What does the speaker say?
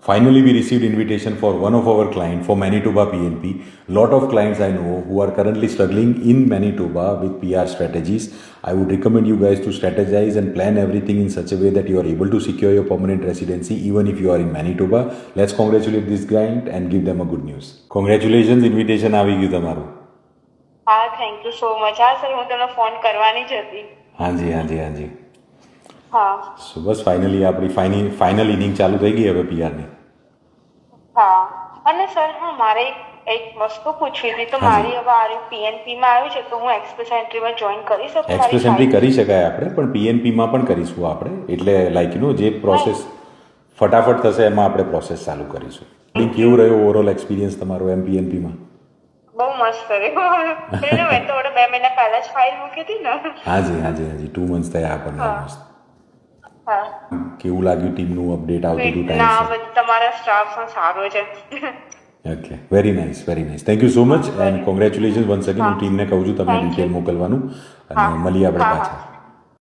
Finally, we received invitation for one of our client for Manitoba PNP. Lot of clients I know who are currently struggling in Manitoba with PR strategies. I would recommend you guys to strategize and plan everything in such a way that you are able to secure your permanent residency even if you are in Manitoba. Let's congratulate this client and give them a good news. Congratulations, invitation આવી ગયું તમારું. હા, thank you so much. હા sir, હું તમને phone કરવાની જ હતી. હાજી. હા. સો બસ ફાઇનલી આપણી ફાઇનલ ઇનિંગ ચાલુ થઈ ગઈ હવે પીઆરની. હા, અને સર મારે એક વસ્તુ પૂછવી હતી. તો મારી હવે આ PNP માં આવ્યું છે તો હું એક્સપ્રેસ એન્ટ્રીમાં જોઈન કરી શકું? એક્સપ્રેસ એન્ટ્રી કરી શકાય આપણે, પણ પીએનપીમાં પણ કરીશું આપણે. એટલે લાઈક જે પ્રોસેસ ફટાફટ થશે એમાં આપણે પ્રોસેસ ચાલુ કરીશું. કેવું રહ્યો ઓવરઓલ એક્સપિરિયન્સ તમારો એમ પીએનપીમાં? બહુ મસ્ત રહ્યો. મેં તો 2 મહિના પહેલા જ ફાઇલ મૂકી હતી ને. હાજી 2 months થયા આપણને ઓલમોસ્ટ. હા. કેવું લાગ્યું ટીમનું અપડેટ આવતું હતું ના, ટાઈમ? બધું તમારા સ્ટાફ પણ સારો છે. Okay, very nice. Thank you so much and congratulation once again. હું ટીમને કહું છું તમને ડિટેલ મોકલવાનું અને મળીએ આપણે પાછા.